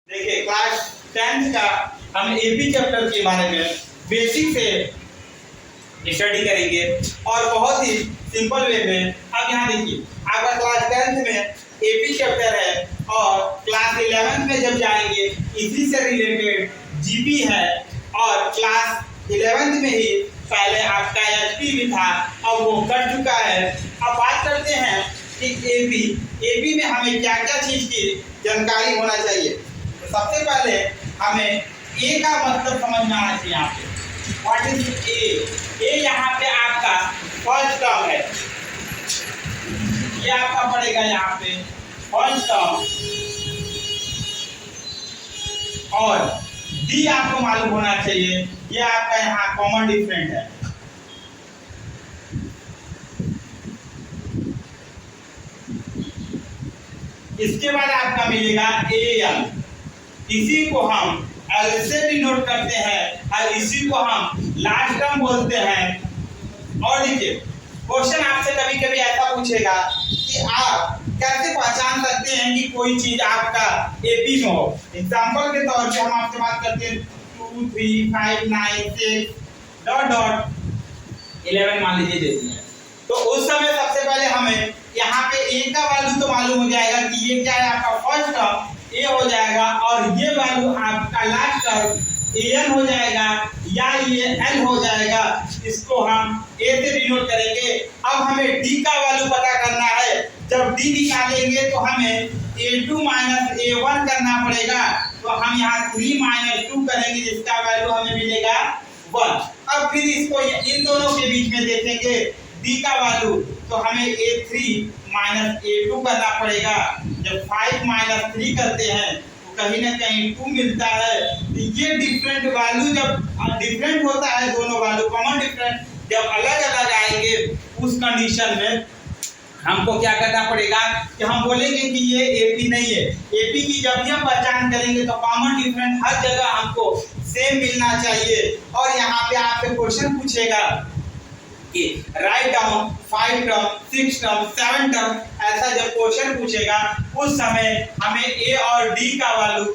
देखिए class 10th का हम एपी चैप्टर के बारे में बेसिक से स्टडी करेंगे और बहुत ही सिंपल वे में। अब यहाँ देखिए आपका क्लास 10th में एपी चैप्टर है और क्लास 11th में जब जाएंगे इसी से रिलेटेड जीपी है और क्लास 11th में ही पहले आपका एचपी भी था, अब वो कट चुका है। अब बात करते हैं कि एपी में हमें क्या क्या चीज की जानकारी होना चाहिए। तो सबसे पहले हमें ए का मतलब समझना आना चाहिए। यहाँ पे व्हाट इज ए? ए यहाँ पे आपका फर्स्ट टर्म है, ये आपका पड़ेगा यहाँ पे फर्स्ट टर्म। और डी आपको मालूम होना चाहिए, ये आपका यहाँ कॉमन डिफरेंट है। इसके बाद आपका मिलेगा एल, इसी को हम एल से भी नोट करते हैं और इसी को हम लास्ट टर्म बोलते हैं। और देखिए क्वेश्चन आपसे कभी कभी ऐसा पूछेगा कि आप कैसे पहचान सकते हैं कि कोई चीज आपका एपी में हो। एग्जांपल के तौर पे हम आपसे बात करते हैं 2 3 5 9 6 डॉट डॉट 11 मान लीजिए देती है। तो उस समय सबसे पहले हमें यहाँ पे ए का वैल्यू तो मालूम हो जाएगा कि ये क्या है, आपका फर्स्ट टर्म ए हो जाएगा और ये वैल्यू आपका लास्ट टर्म एन हो जाएगा या ये एल हो जाएगा। इसको हम ए से डिनोट करेंगे। अब हमें डी का वैल्यू पता करना है। जब डी निकालेंगे तो हमें a2 माइनस a1 करना पड़ेगा। तो हम यहाँ 3 माइनस 2 करेंगे जिसका वैल्यू हमें मिलेगा 1। अब फिर इसको इन दोनों के बीच में देखेंगे डी का वैल्यू, तो हमें a3 माइनस a2 करना पड़ेगा। जब 5 माइनस 3 करते हैं तो कहीं ना कहीं 2 मिलता है। तो ये डिफरेंट वैल्यू जब डिफरेंट होता है, दोनों वैल्यू कॉमन डिफरेंट जब अलग अलग आएंगे उस कंडीशन में हमको क्या करना पड़ेगा कि हम बोलेंगे कि ये एपी नहीं है। एपी की जब भी हम पहचान करेंगे तो कॉमन डिफरेंट हर जगह हमको सेम मिलना चाहिए। और यहाँ पे आपसे क्वेश्चन पूछेगा कि write down 5 term 6 term 7 term, ऐसा जब क्वेश्चन पूछेगा उस समय हमें ए और डी का वैल्यू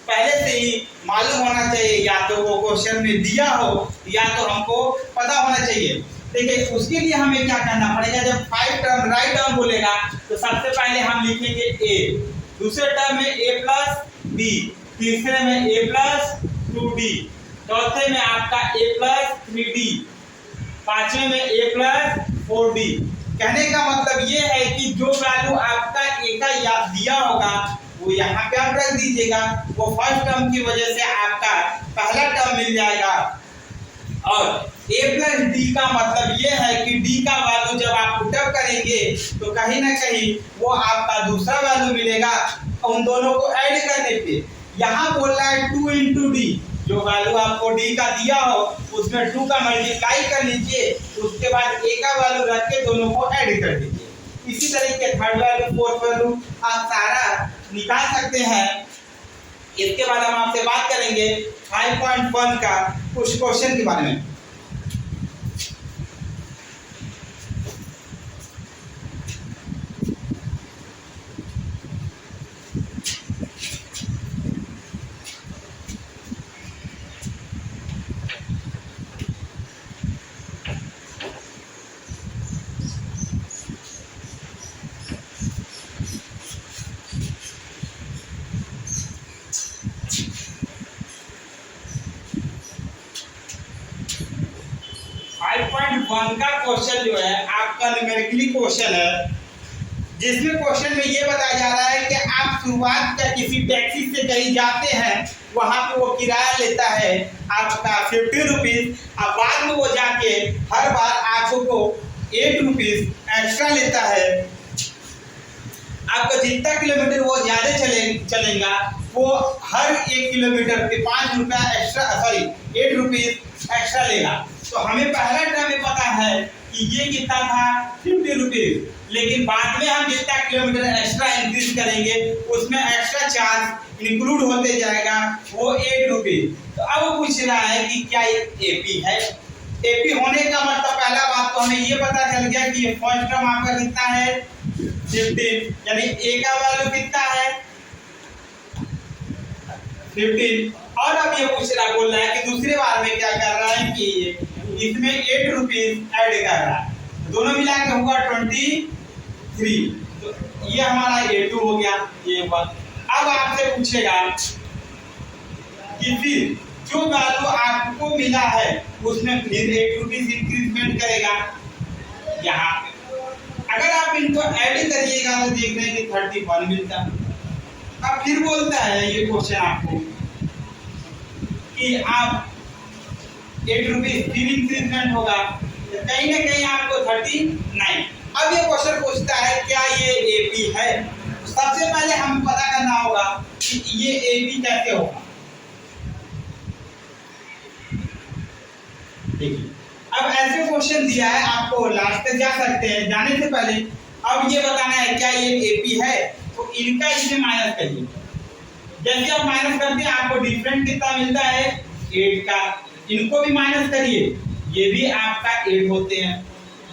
पहले से ही मालूम होना चाहिए, या तो वो क्वेश्चन में दिया हो या तो हमको पता होना चाहिए। देखिए उसके लिए हमें क्या करना पड़ेगा। जब 5 टर्म राइट डाउन बोलेगा तो सबसे पहले हम लिखेंगे ए, दूसरे टर्म में ए प्लस बी, तीसरे में ए प्लस 2d, चौथे में आपका ए प्लस 3d, पांचवे में a प्लस 4d। कहने का मतलब ये है कि जो वैल्यू आपका ए का याद दिया होगा वो यहाँ पे आप रख दीजिएगा। वो फर्स्ट टर्म की वजह से आपका पहला टर्म मिल जाएगा। और a प्लस डी का मतलब ये है कि d का वैल्यू जब आप पुटअप करेंगे तो कहीं ना कहीं वो आपका दूसरा वैल्यू मिलेगा उन दोनों को ऐड करने पे। यहाँ बोल रहा है 2 इंटू डी, जो वैल्यू आपको डी का दिया हो उसमें 2 का मल्टीप्लाई कर लीजिए, उसके बाद ए का वैल्यू रख के दोनों को ऐड कर दीजिए। इसी तरीके थर्ड वैल्यू फोर्थ वैल्यू आप सारा निकाल सकते हैं। इसके बाद हम आपसे बात करेंगे 5.1 का कुछ क्वेश्चन के बारे में। वन का क्वेश्चन जो है आपका न्यूमेरिकली क्वेश्चन है, जिसमें क्वेश्चन में ये बताया जा रहा है कि आप शुरुआत का किसी टैक्सी से कहीं जाते हैं, वहां पे वो किराया लेता है आपका 50 रुपीज। अब बाद में वो जाके हर बार आपको 8 रुपीज एक्स्ट्रा लेता है। आपका जितना किलोमीटर वो ज्यादा चलेगा वो हर 1 किलोमीटर पे 5 रुपया एक्स्ट्रा 8 रुपीज एक्स्ट्रा लेगा। तो हमें पहला टर्म में पता है कि ये कितना था 50 रुपीज, लेकिन बाद में हम जितना किलोमीटर एक्स्ट्रा इंक्रीज करेंगे उसमें एक्स्ट्रा चार्ज इंक्लूड होते जाएगा, वो 8 रुपीज। तो अब वो पूछ रहा है कि क्या ये एपी है। एपी होने का मतलब पहला बात तो हमें ये पता चल गया कि ये फर्स्ट टर्म आपका कितना है 15, यानी ए का वैल्यू कितना है 15। और अब ये पूछ रहा बोल रहा है कि दूसरे बार में क्या कर रहा है कि इसमें 8 रुपीज ऐड कर रहा है, दोनों मिला के होगा 23। तो ये हमारा A2 हो गया, ये हुआ। अब आपसे पूछेगा कि फिर जो वैल्यू आपको मिला है उसमें फिर 8 रुपीज इंक्रीजमेंट करेगा यहाँ पे। अगर आप इनको ऐड करिएगा तो देख रहे हैं कि 31 मिलता है। अब फिर बोलता है ये क्वेश्चन आपको कि आप 8 रुपीज फिर इंक्रीजमेंट होगा, तो कहीं ना कहीं आपको 39। अब ये क्वेश्चन पूछता है क्या ये एपी है। सबसे पहले हम पता करना होगा कि ये एपी कैसे होगा। देखिए अब ऐसे क्वेश्चन दिया है, आपको लास्ट तक जा सकते हैं। जाने से पहले अब ये बताना है क्या ये एपी है, तो इनका इसमें माइनस करिए। जैसे आप माइनस करते हैं आपको डिफरेंट कितना मिलता है 8 का, इनको भी माइनस करिए, ये भी आपका 8 होते हैं।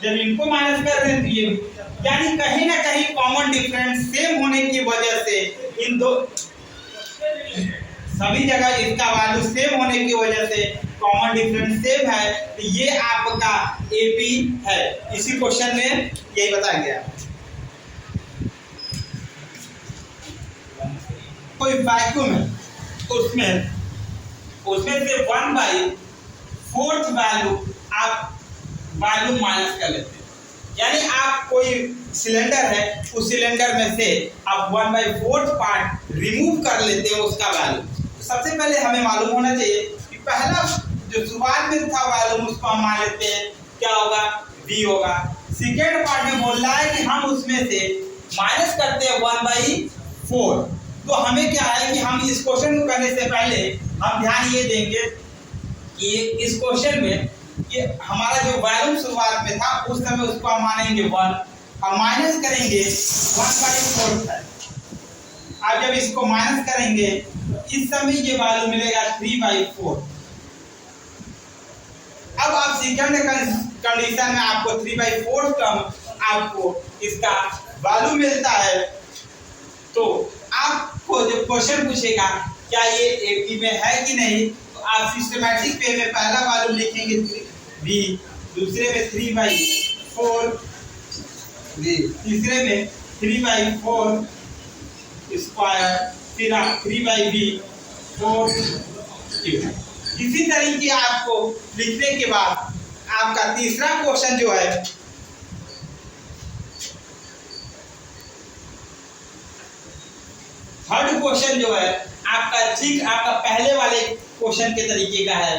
जब इनको माइनस कर रहे हैं तो ये, यानी कहीं ना कहीं कॉमन डिफरेंस सेम होने की वजह से इन दो सभी जगह इसका वैल्यू सेम होने की वजह से कॉमन डिफरेंस सेम है, तो ये आपका एपी है। इसी क्वेश्चन में यही बताया गया। कोई वैक्यूम है उसमें से 1/4 वैल्यू आप वैल्यू माइनस कर लेते हैं। यानी आप कोई सिलेंडर है, उस सिलेंडर में से आप 1/4 पार्ट रिमूव कर लेते हैं उसका वैल्यू। सबसे पहले हमें मालूम होना चाहिए कि पहला जो शुरुआत में था वैल्यू उसको हम मान लेते हैं क्या होगा, v होगा। सेकेंड पार्ट में बोल रहा है कि हम उसमें से माइनस करते हैं 1/4। तो हमें क्या है कि हम इस क्वेश्चन को करने से पहले हम ध्यान ये देंगे कि इस क्वेश्चन में कि हमारा जो वैल्यू शुरुआत में था उस समय उसको हम मानेंगे 1, हम माइनस करेंगे 1/4 है। अब जब इसको माइनस करेंगे तो इस समय ये वैल्यू मिलेगा 3/4। अब आप सेकंड कंडीशन में आपको 3/4 टर्म आपको इसका वैल्यू मिलता है, तो आपको जब क्वेश्चन पूछेगा क्या ये एपी में है कि नहीं, तो आप सिस्टमैटिक वे में पहला वैल्यू लिखेंगे v, दूसरे में 3/4, तीसरे में 3/4 स्क्वायर, फिर आप 3/4 क्यूब। इसी तरीके आपको लिखने के बाद आपका तीसरा क्वेश्चन जो है थर्ड क्वेश्चन जो है आपका ठीक आपका पहले वाले क्वेश्चन के तरीके का है।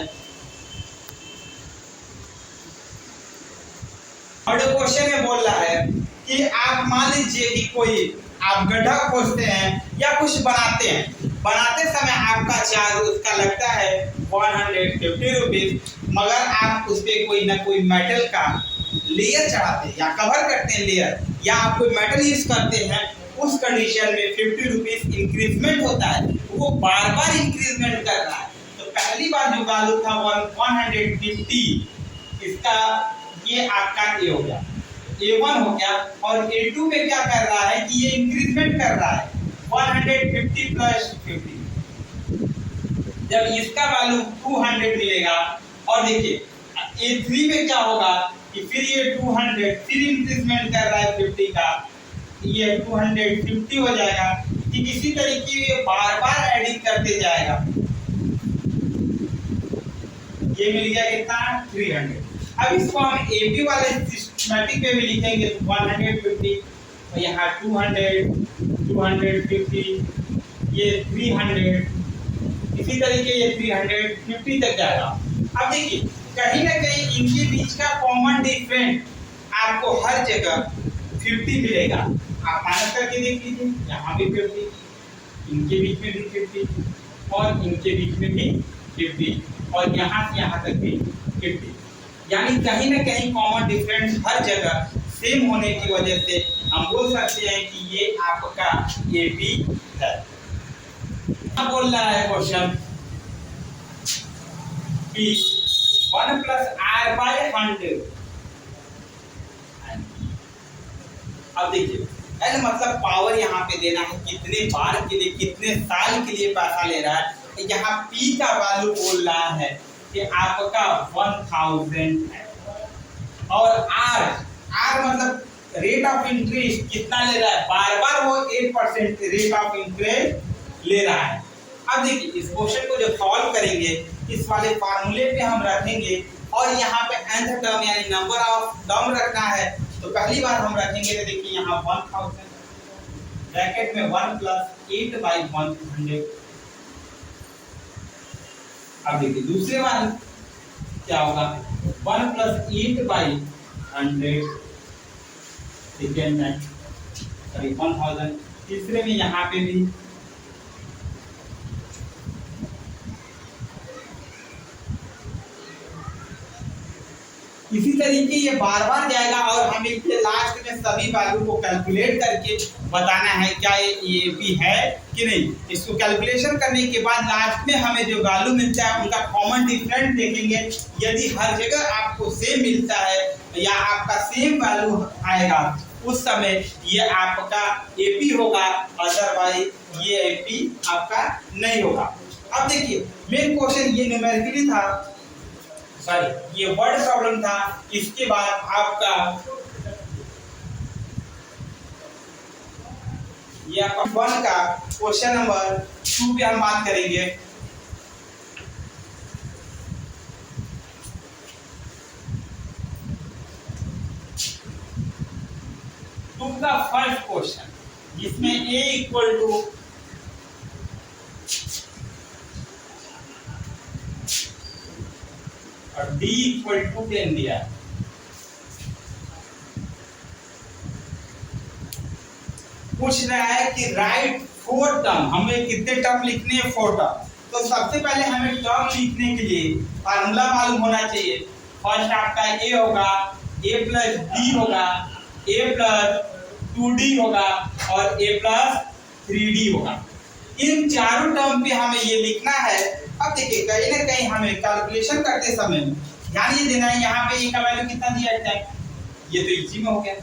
थर्ड क्वेश्चन में बोल रहा है कि आप मान लीजिए कि कोई आप गड्ढा खोदते हैं या कुछ बनाते हैं, बनाते समय आपका चार्ज उसका लगता है 150 रुपीज, मगर आप उस पर कोई ना कोई मेटल का लेयर चढ़ाते हैं या कवर करते हैं लेयर, या आप कोई मेटल यूज करते हैं, उस कंडीशन में 50 रुपीज इंक्रीजमेंट होता है। वो बार बार इंक्रीजमेंट कर रहा है। तो पहली बार जो वैल्यू था 150, इसका ये आपका ए हो गया, A1 हो गया। और A2 में क्या कर रहा है कि ये इंक्रीजमेंट कर रहा है 150 प्लस 50। जब इसका वैल्यू 200 मिलेगा, और देखिए A3 में क्या होगा कि फिर ये 200 फिर इंक्रीजमेंट कर रहा है 50 का, ये 250 हो जाएगा। कि इसी तरीके ये बार बार एडिंग करते जाएगा। ये मिल गया कितना 300। अब इसको हम एपी वाले सिस्टमैटिक में भी लिखेंगे 150, और यहाँ 200, 250, ये 300, इसी तरीके ये 350 तक जाएगा। अब देखिए कहीं ना कहीं इनके बीच का कॉमन डिफरेंस आपको हर जगह 50 मिलेगा। आप माइनस करके देख लीजिए, यहाँ भी 50, इनके बीच में भी 50, और इनके बीच में भी 50, और यहाँ से यहाँ तक भी 50। यानी कहीं ना कहीं कॉमन डिफरेंस हर जगह सेम होने की वजह से हम बोल सकते हैं कि ये आपका एपी है। अब बोल रहा है क्वेश्चन कि 1 + r/100। अब देखिए पहले मतलब पावर यहाँ पे देना है, कितने बार के लिए कितने साल के लिए पैसा ले रहा है यहाँ P का वैल्यू बोल रहा है कि आपका 1000 है, और R मतलब रेट ऑफ इंटरेस्ट कितना ले रहा है, बार बार वो 8% रेट ऑफ इंटरेस्ट ले रहा है। अब देखिए इस क्वेश्चन को जब सॉल्व करेंगे इस वाले फार्मूले पे हम रखेंगे, और यहाँ पे nth टर्म यानी नंबर ऑफ टर्म रखना है, तो पहली बार हम रखेंगे तो देखिए यहाँ 1000 ब्रैकेट में 1 + 8/100। अब देखिए दूसरे बार क्या होगा, 1 + 8/100 सेकेंड में, सॉरी 1000। तीसरे में यहाँ पे भी इसी तरीके ये बार बार जाएगा, और हमें ये लास्ट में सभी वैल्यू को कैलकुलेट करके बताना है क्या ये एपी है कि नहीं। इसको कैलकुलेशन करने के बाद लास्ट में हमें जो वैल्यू मिलता है उनका कॉमन डिफरेंस देखेंगे। यदि हर जगह आपको सेम मिलता है या आपका सेम वैल्यू आएगा उस समय ये आपका एपी होगा, अदरवाइज ये एपी आपका नहीं होगा। अब देखिए मेन क्वेश्चन ये न्यूमेरिकली था, सॉरी ये वर्ड प्रॉब्लम था। इसके बाद आपका ये आपका 1 का क्वेश्चन नंबर 2 पे हम बात करेंगे। टू का फर्स्ट क्वेश्चन जिसमें a इक्वल टू और d इक्वल टू 10 दिया है। पूछ रहा है कि राइट 4 टर्म, हमें कितने टर्म लिखने हैं, 4 टर्म। तो सबसे पहले हमें टर्म लिखने के लिए फार्मूला मालूम होना चाहिए। फर्स्ट आपका a होगा, a + d होगा, a + 2d होगा और a + 3d होगा। इन चारों टर्म पे हमें ये लिखना है। अब देखिए कहीं ना कहीं हमें कैलकुलेशन करते समय ध्यान ये देना है, यहाँ पे a का वैल्यू कितना दिया है, ये तो इसी में हो गया।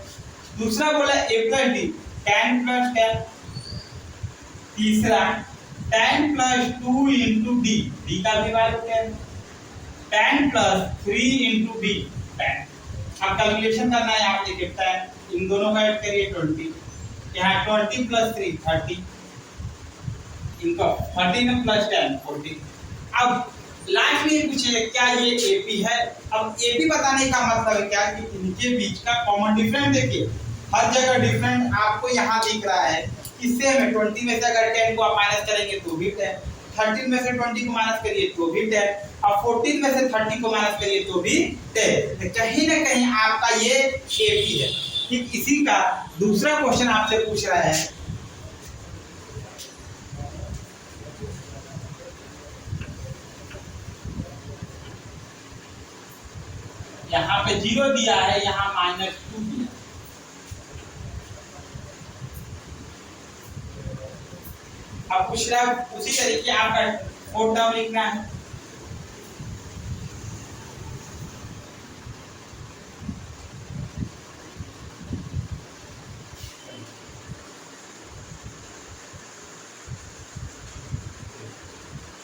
दूसरा बोला a + d, tan + tan। तीसरा tan + 2 × d, d का भी वैल्यू क्या है, tan + 3 × d, tan। अब कैलकुलेशन करना है, आप देखिए tan इन दोनों का ऐड करिए 20, यहाँ 20 + 3 30, इनका 30 में +10 40। अब लास्ट में पूछे क्या ये एपी है। अब एपी बताने का मतलब है क्या कि इनके बीच का कॉमन डिफरेंस देखिए, हर जगह डिफरेंस आपको यहाँ दिख रहा है। इससे हमें 20 में से अगर 10 को आप माइनस करेंगे तो भी 10, 13 में से 20 को माइनस करिए तो भी 10, और 14 में से 30 को माइनस करिए तो भी 10। तो कहीं ना कहीं आपका ये एपी है। ठीक इसी का दूसरा क्वेश्चन आपसे पूछ रहा है, यहाँ पे 0 दिया है, यहाँ -2 दिया। अब पूछ रहा है उसी तरीके आपका 4 टर्म लिखना है।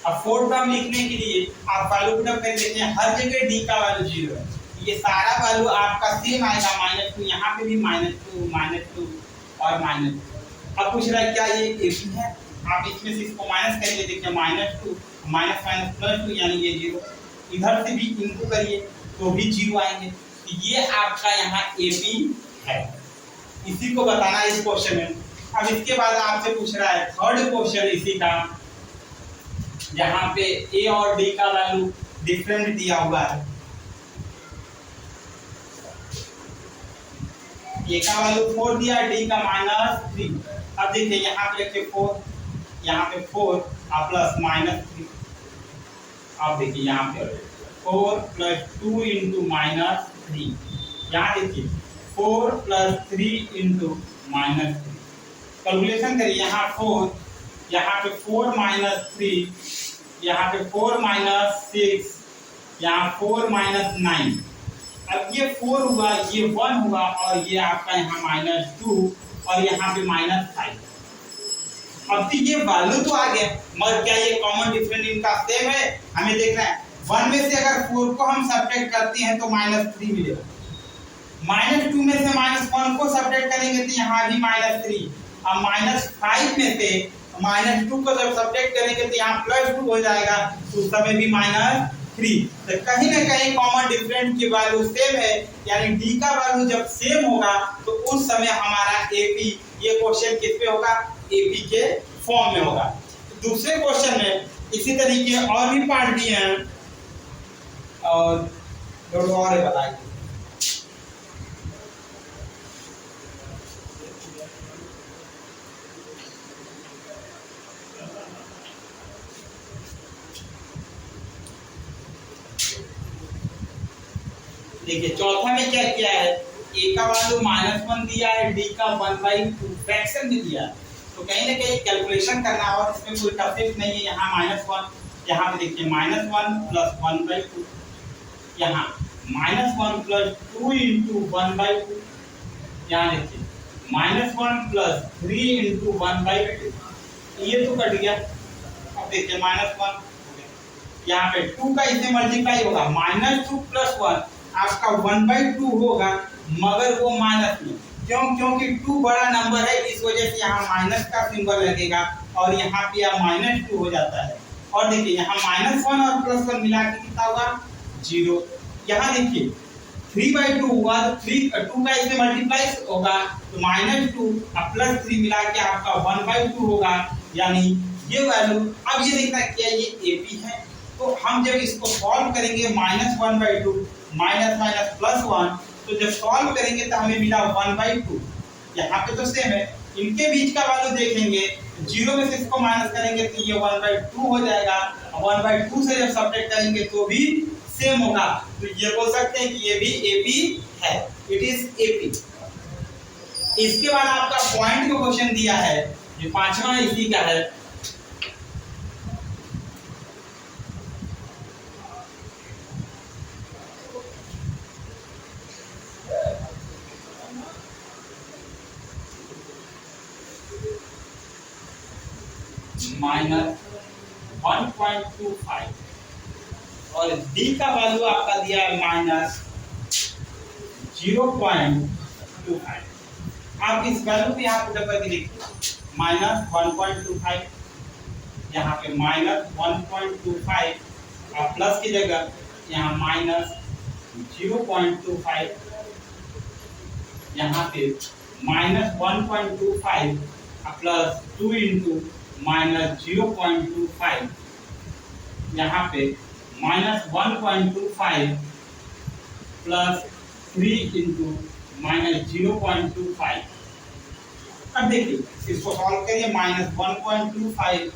अब 4 टर्म लिखने के लिए आप वैल्यू पुट कर देते हैं, हर जगह d का वैल्यू 0 है, ये सारा वैल्यू आपका सेम आएगा, -2, यहाँ पे भी -2 और -2। अब पूछ रहा है क्या ये एपी है, आप इसमें से इसको माइनस करिए, देखिए -2 +2 यानी ये 0, इधर से भी इनको करिए तो भी 0 आएंगे। तो ये आपका यहाँ एपी है, इसी को बताना है इस क्वेश्चन में। अब इसके बाद आपसे पूछ रहा है थर्ड क्वेश्चन इसी का, जहाँ पे a और d का वैल्यू डिफरेंट दिया हुआ है। a का वैल्यू 4 दिया, d का -3। अब देखिए यहाँ पे रखिए 4, यहाँ पे 4 और प्लस -3। अब देखिए यहाँ पे 4 + 2 × -3, यहाँ देखिए 4 + 3 × -3। कैलकुलेशन करिए, यहाँ 4, यहाँ पे 4 - 3, यहाँ पे 4 - 6, यहाँ 4 - 9। अब ये 4 हुआ, ये 1 हुआ, और ये आपका यहाँ -2 और यहाँ पे -5। अब तो ये वैल्यू तो आ गया, मगर क्या ये कॉमन डिफरेंस इनका सेम है, हमें देखना है। 1 में से अगर 4 को हम सब्ट्रैक्ट करते हैं तो -3 मिलेगा, -2 में से -1 को सब्ट्रैक्ट करेंगे तो यहाँ भी -3, अब -5 में से -2 को जब सब्ट्रैक्ट करेंगे तो यहाँ +2 हो जाएगा, तो उस समय भी -3। तो कहीं ना कहीं कॉमन डिफरेंस की वैल्यू सेम है, यानी डी का वैल्यू जब सेम होगा तो उस समय हमारा एपी, ये क्वेश्चन किस पे होगा, एपी के फॉर्म में होगा। दूसरे क्वेश्चन में इसी तरीके और भी पार्ट दिए हैं और थोड़ा और बताइए। देखिए चौथा में क्या किया है, ए का वैल्यू -1 दिया है, डी का 1/2 फ्रैक्शन में दिया है, तो कहीं ना कहीं कैलकुलेशन करना और इसमें कोई टफेस्ट नहीं है। यहाँ -1, यहाँ पे देखिए -1 + 1/2, यहाँ -1 + 2 × 1/2, यहाँ देखिए -1 + 3 × 1/2, ये तो कट गया। अब देखिए -1 यहाँ पे 2 का इससे मल्टीप्लाई होगा, -2 + 1 आपका 1/2 होगा, मगर वो माइनस में, क्योंकि 2 बड़ा नंबर है, इस वजह से यहाँ माइनस का सिंबल लगेगा और यहाँ पे -2 हो जाता है। और देखिए यहाँ -1 और +1 मिला के कितना होगा, 0। यहाँ देखिए 3/2 हुआ तो 2 का इससे मल्टीप्लाई होगा तो -2 और +3 मिला के आपका 1/2 होगा, यानी ये वैल्यू। अब ये देखना क्या ये एपी है, तो हम जब इसको सॉल्व करेंगे -1/2 -1, तो जब सॉल्व करेंगे तो हमें मिला 1/2, यहाँ पे तो सेम है। इनके बीच का वैल्यू देखेंगे, 0 में से इसको माइनस करेंगे तो ये 1/2 हो जाएगा, 1/2 से जब सब्ट्रैक्ट करेंगे तो भी सेम होगा, तो ये बोल सकते हैं कि ये भी एपी है, इट इज एपी। इसके बाद आपका पॉइंट का क्वेश्चन दिया है, ये 5वां इसी का है। -1.25 और डी का वैल्यू आपका दिया है -0.25। आप इस वैल्यू पे यहाँ पुट करके देखिए, -1.25, यहाँ पे -1.25 और प्लस की जगह यहाँ -0.25, यहाँ पे -1.25 प्लस 2 × -0.25, यहाँ पे -1.25 प्लस 3 × -0.25। अब देखिए इसको सॉल्व करिए, -1.25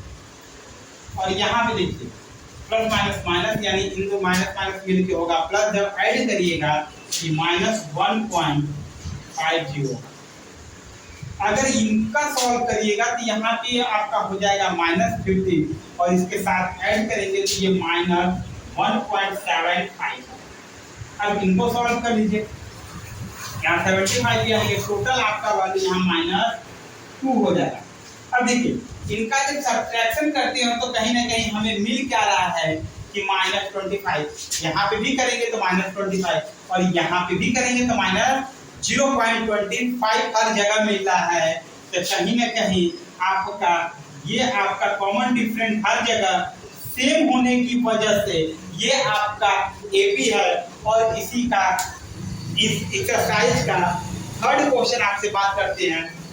और यहाँ पे देखिए प्लस माइनस यानी इन दो माइनस मिल के होगा प्लस, जब ऐड करिएगा कि -1.50। अगर इनका सॉल्व करिएगा तो यहाँ पे आपका हो जाएगा -15 और इसके साथ ऐड करेंगे तो ये -1.75। अब इनको सॉल्व कर लीजिए, यहाँ 75 यानी टोटल आपका वैल्यू यहाँ -2 हो जाएगा। अब देखिए इनका जब सब्ट्रैक्शन करते हैं तो कहीं ना कहीं हमें मिल क्या रहा है कि -25, यहाँ पे भी करेंगे तो -25 और यहाँ पे भी करेंगे तो -0.25 हर जगह मिल रहा है। तो कहीं ना कहीं आपका ये आपका कॉमन डिफरेंस हर जगह सेम होने की वजह से ये आपका एपी है। और इसी का इस एक्सरसाइज का थर्ड क्वेश्चन आपसे बात करते हैं।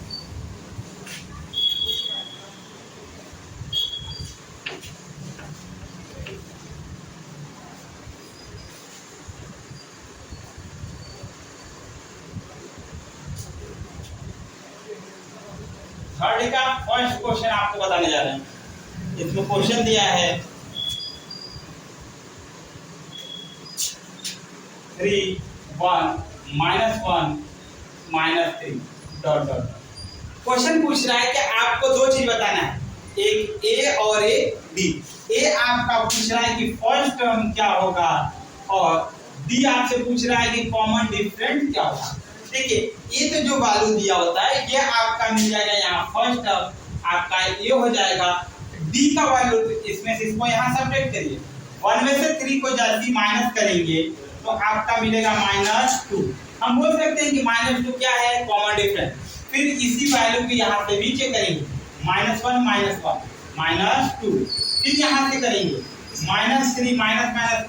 थर्ड का फर्स्ट क्वेश्चन आपको बताने जा रहे हैं। इसमें क्वेश्चन दिया है 3 1 -1 -3 ... क्वेश्चन पूछ रहा है कि आपको दो चीज बताना है, एक ए और एक बी। ए आपका पूछ रहा है कि फर्स्ट टर्म क्या होगा और बी आपसे पूछ रहा है कि कॉमन डिफरेंस क्या होगा। देखिए ये तो जो वैल्यू दिया होता है ये आपका मिल जाएगा यहाँ फर्स्ट टर्म आपका ये हो जाएगा डी का वैल्यू, इसमें से इसको यहाँ सब्ट्रैक्ट करिए, 1 में से 3 को जैसे माइनस करेंगे तो आपका मिलेगा -2। हम बोल सकते हैं कि -2 क्या है, कॉमन डिफरेंस। फिर इसी वैल्यू को यहाँ से नीचे करेंगे, -1 -2, फिर यहाँ से करेंगे -3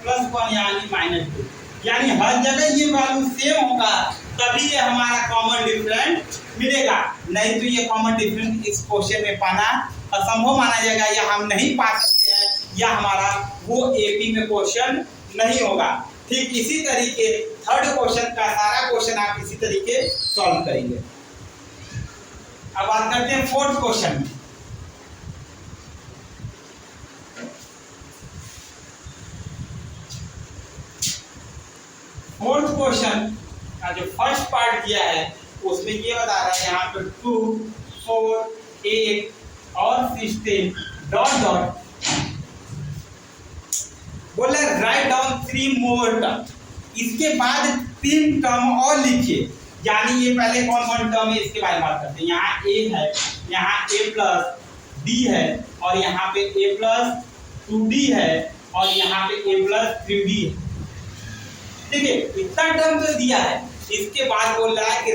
+1 यानी -2, यानी हर जगह ये वैल्यू सेम होगा तभी ये हमारा कॉमन डिफरेंस मिलेगा, नहीं तो ये कॉमन डिफरेंस इस क्वेश्चन में पाना असंभव माना जाएगा, या हम नहीं पा सकते हैं, या हमारा वो एपी में क्वेश्चन नहीं होगा। ठीक इसी तरीके थर्ड क्वेश्चन का सारा क्वेश्चन आप इसी तरीके सॉल्व करेंगे। अब बात करते हैं फोर्थ क्वेश्चन में। फोर्थ क्वेश्चन का जो फर्स्ट पार्ट किया है उसमें ये बता रहा है यहाँ पे 2, 4, 8 और 16 डॉट डॉट बोला राइट डाउन 3 मोर टर्म, इसके बाद 3 टर्म और लिखिए। यानी ये पहले कौन कौन टर्म है इसके बारे में बात करते हैं। यहाँ a है, यहाँ a प्लस d है, और यहाँ पे a प्लस 2d है, और यहाँ पे a प्लस 3d है। ठीक है, इतना टर्म तो दिया है। इसके बाद बोल रहा है कि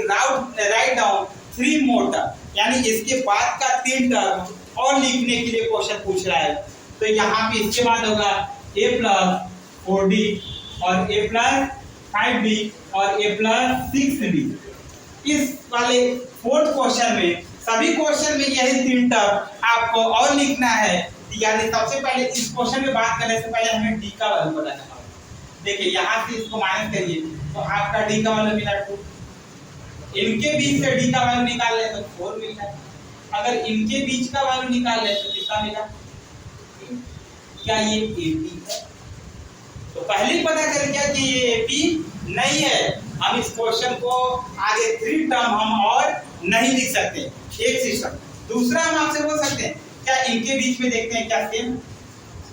राइट डाउन 3 मोर टर्म, यानी इसके बाद का 3 टर्म और लिखने के लिए क्वेश्चन पूछ रहा है। तो यहाँ पे इसके बाद होगा a प्लस 4d और a प्लस 5d और a प्लस 6d। इस वाले फोर्थ क्वेश्चन में सभी क्वेश्चन में यही 3 टर्म आपको और लिखना है। यानी सबसे पहले इस क्वेश्चन में बात करने से पहले हमें d का वैल्यू पता करना होगा। देखिए यहाँ से इसको माइनस करिए तो आपका d का वैल्यू मिला 2। इनके बीच से d का वैल्यू निकाल ले तो 4 मिलता है। अगर इनके बीच का वैल्यू निकाल ले तो कितना मिला, क्या ये AP है? तो पहले ही पता कर लिया कि ये AP नहीं है। हम इस क्वेश्चन को आगे 3 टर्म हम और नहीं लिख सकते, एक सिस्टम। दूसरा हम आपसे बोल सकते हैं क्या इनके बीच में देखते हैं क्या सेम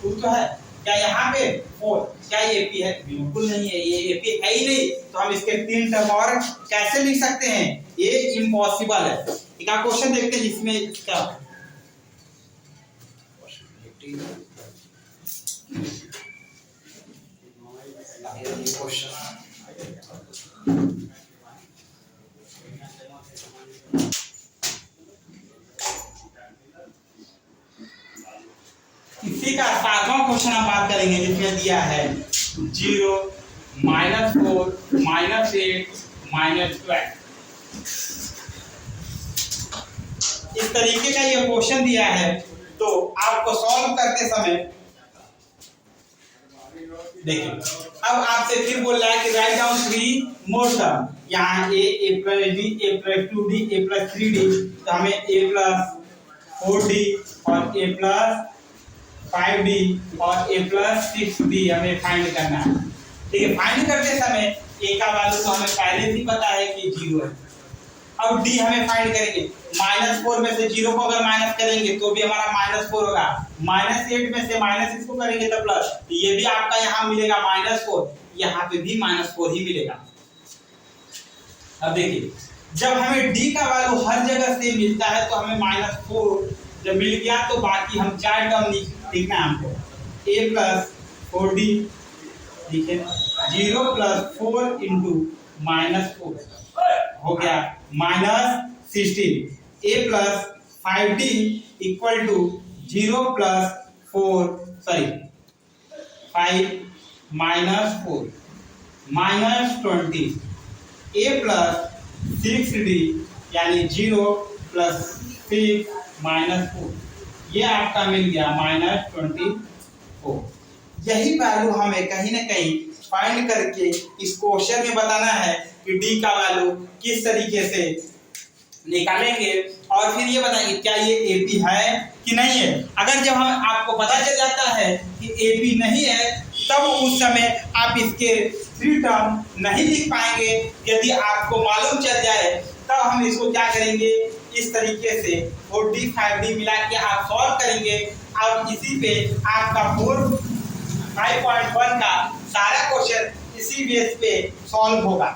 2 तो है, क्या यहाँ पे 4, क्या ये AP है? बिल्कुल नहीं है, ये AP है ही नहीं। तो हम इसके 3 टर्म और कैसे लिख सकते हैं, ये इम्पॉसिबल है। एक क्वेश्चन देखते हैं जिसमें क्या इसी का 7वां क्वेश्चन हम बात करेंगे जिसमें दिया है 0, -4, -8, -12। इस तरीके का ये क्वेश्चन दिया है। तो आपको सॉल्व करते समय देखिए, अब आपसे फिर बोल रहा है कि राइट डाउन 3 मोर टर्म। यहाँ a plus d, a plus 2d, a plus 3d, तो हमें a प्लस 4d और a प्लस 5d और a प्लस 6d हमें फाइंड करना है। ठीक है, फाइंड करते समय a का वैल्यू तो हमें पहले से पता है कि 0 है। अब d हमें फाइंड करेंगे, -4 में से 0 को अगर माइनस करेंगे तो भी हमारा -4 होगा, -8 में से -6 को करेंगे तो प्लस, तो ये भी आपका यहाँ मिलेगा -4, यहाँ पे भी -4 ही मिलेगा। अब देखिए, जब हमें d का वैल्यू हर जगह से मिलता है तो हमें -4 जब मिल गया तो बाकी हम 4 टर्म लिखना है हमको। a प्लस 4d, ठीक है, 0 प्लस 4 इंटू -4 हो गया -16। a plus 5d equal to 0 plus 4 sorry 5 -4 -20। a plus 6d यानी 0 प्लस 6 -4, ये आपका मिल गया -24। यही वैल्यू हमें कहीं ना कहीं फाइंड करके इस क्वेश्चन में बताना है कि d का वैल्यू किस तरीके से निकालेंगे, और फिर ये बताएंगे क्या ये AP है कि नहीं है। अगर जब हम आपको पता चल जाता है कि AP नहीं है तब उस समय आप इसके 3 टर्म नहीं लिख पाएंगे। यदि आपको मालूम चल जाए तब हम इसको क्या करेंगे, इस तरीके से 4D 5D मिला के आप सॉल्व करेंगे। और इसी पे आपका 5.1 का सारा क्वेश्चन इसी बेस पे सॉल्व होगा।